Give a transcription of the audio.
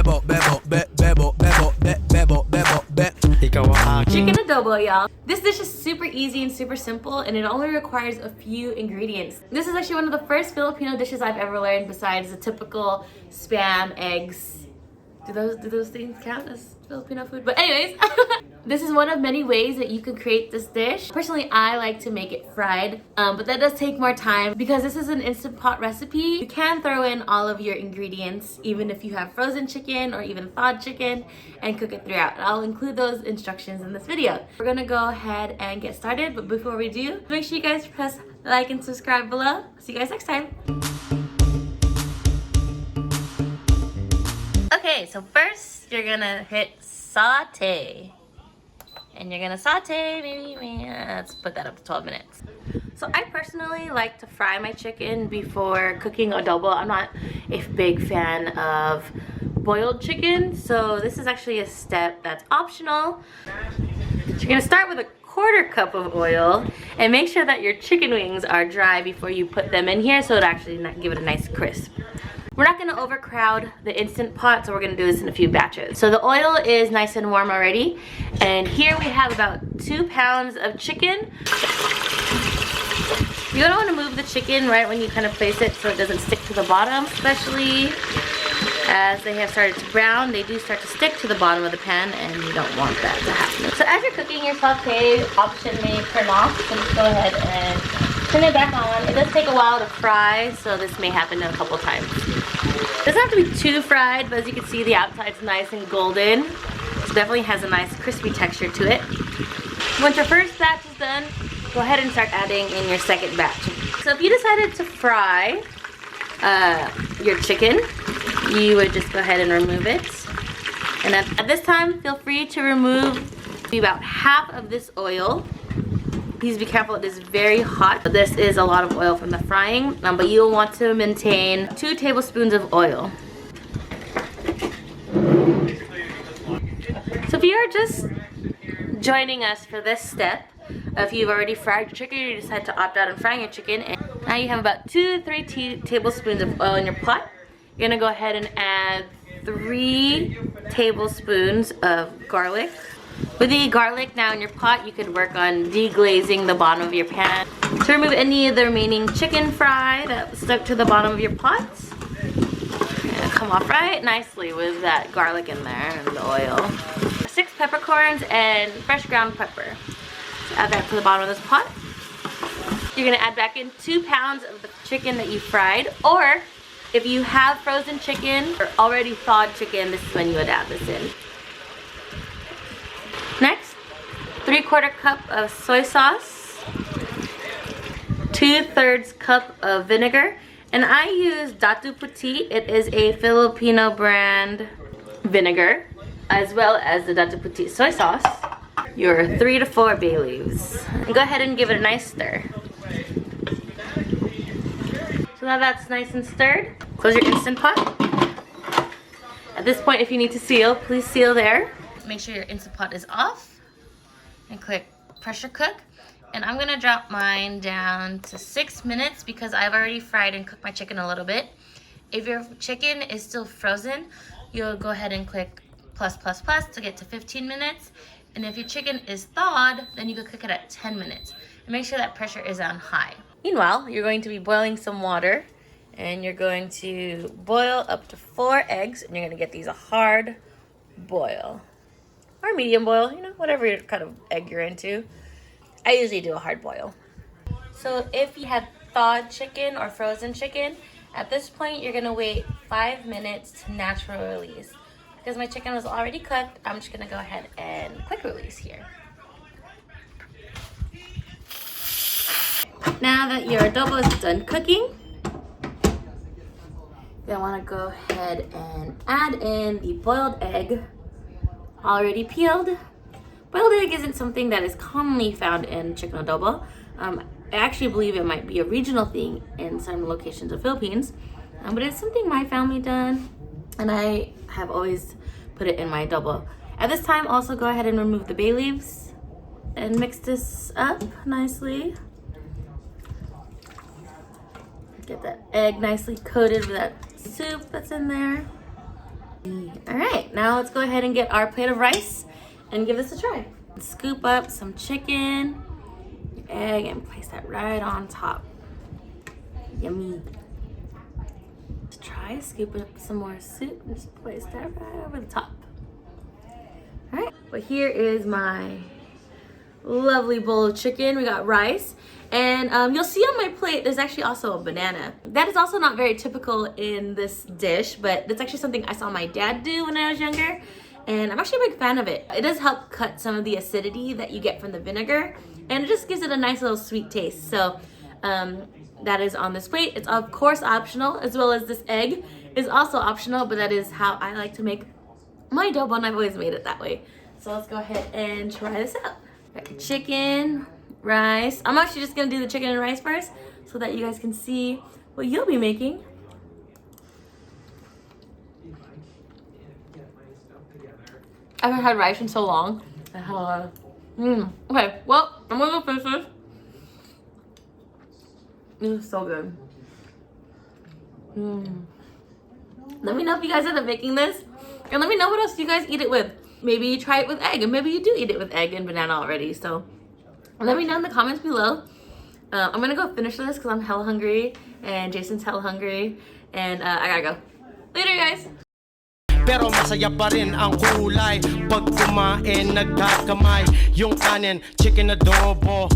Bebot, Bebot, Bebot, Bebot, Bebot, Bebot, Bebot. Chicken adobo, y'all. This dish is super easy and super simple, and it only requires a few ingredients. This is actually one of the first Filipino dishes I've ever learned besides the typical spam, eggs. Do those things count as Filipino food? But anyways, this is one of many ways that you can create this dish. Personally, I like to make it fried, but that does take more time because this is an Instant Pot recipe. You can throw in all of your ingredients, even if you have frozen chicken or even thawed chicken, and cook it throughout. I'll include those instructions in this video. We're gonna go ahead and get started, but before we do, make sure you guys press like and subscribe below. See you guys next time. Okay, so first you're gonna hit saute. And you're gonna saute, maybe, let's put that up to 12 minutes. So I personally like to fry my chicken before cooking adobo. I'm not a big fan of boiled chicken, so this is actually a step that's optional. You're gonna start with a 1/4 cup of oil and make sure that your chicken wings are dry before you put them in here so it actually give it a nice crisp. We're not gonna overcrowd the Instant Pot, so we're gonna do this in a few batches. So the oil is nice and warm already. And here we have about 2 pounds of chicken. You don't wanna move the chicken right when you kind of place it so it doesn't stick to the bottom, especially as they have started to brown. They do start to stick to the bottom of the pan, and you don't want that to happen. So as you're cooking your saute, option may turn off, so just go ahead and turn it back on. It does take a while to fry, so this may happen a couple times. It doesn't have to be too fried, but as you can see, the outside's nice and golden. It definitely has a nice crispy texture to it. Once your first batch is done, go ahead and start adding in your second batch. So if you decided to fry your chicken, you would just go ahead and remove it. And at this time, feel free to remove about half of this oil. Please be careful, it is very hot. This is a lot of oil from the frying, but you'll want to maintain 2 tablespoons of oil. So if you are just joining us for this step, if you've already fried your chicken, you decide to opt out of frying your chicken, and now you have about 2 to 3 tablespoons of oil in your pot. You're gonna go ahead and add 3 tablespoons of garlic. With the garlic now in your pot, you could work on deglazing the bottom of your pan to remove any of the remaining chicken fry that stuck to the bottom of your pot. And come off right nicely with that garlic in there and the oil. 6 peppercorns and fresh ground pepper. So add that to the bottom of this pot. You're gonna add back in 2 pounds of the chicken that you fried, or if you have frozen chicken or already thawed chicken, this is when you would add this in. Next, 3/4 cup of soy sauce, 2/3 cup of vinegar, and I use Datu Puti. It is a Filipino brand vinegar, as well as the Datu Puti soy sauce. Your 3 to 4 bay leaves. And go ahead and give it a nice stir. So now that's nice and stirred, close your Instant Pot. At this point, if you need to seal, please seal there. Make sure your Instant Pot is off and click pressure cook. And I'm gonna drop mine down to 6 minutes because I've already fried and cooked my chicken a little bit. If your chicken is still frozen, you'll go ahead and click plus to get to 15 minutes. And if your chicken is thawed, then you can cook it at 10 minutes. And make sure that pressure is on high. Meanwhile, you're going to be boiling some water, and you're going to boil up to 4 eggs, and you're gonna get these a hard boil. Or medium boil, you know, whatever kind of egg you're into. I usually do a hard boil. So if you have thawed chicken or frozen chicken, at this point you're gonna wait 5 minutes to natural release. Because my chicken was already cooked, I'm just gonna go ahead and quick release here. Now that your adobo is done cooking, you're gonna wanna go ahead and add in the boiled egg, already peeled. Boiled egg isn't something that is commonly found in chicken adobo. I actually believe it might be a regional thing in some locations of Philippines, but it's something my family done, and I have always put it in my adobo. At this time, also go ahead and remove the bay leaves and mix this up nicely. Get that egg nicely coated with that soup that's in there. All right, now let's go ahead and get our plate of rice and give this a try. Scoop up some chicken, egg, and place that right on top. Yummy. Let's try, scoop up some more soup and just place that right over the top. All right, but here is my lovely bowl of chicken. We got rice, and you'll see on my plate there's actually also a banana. That is also not very typical in this dish, but that's actually something I saw my dad do when I was younger, and I'm actually a big fan of it. It does help cut some of the acidity that you get from the vinegar, and it just gives it a nice little sweet taste. So that is on this plate. It's of course optional, as well as this egg is also optional, but that is how I like to make my adobo, and I've always made it that way. So let's go ahead and try this out. Chicken, rice. I'm actually just gonna do the chicken and rice first so that you guys can see what you'll be making. I haven't had rice in so long. Okay, well, I'm gonna go finish this. This is so good. Let me know if you guys end up making this, and let me know what else you guys eat it with. Maybe you try it with egg, and maybe you do eat it with egg and banana already. So let me know in the comments below. I'm gonna go finish this because I'm hella hungry, and Jason's hella hungry, and I gotta go. Later, guys. Pero masaya pa rin ang kulay pag kumain nagkakamay yung kanin, chicken adobo.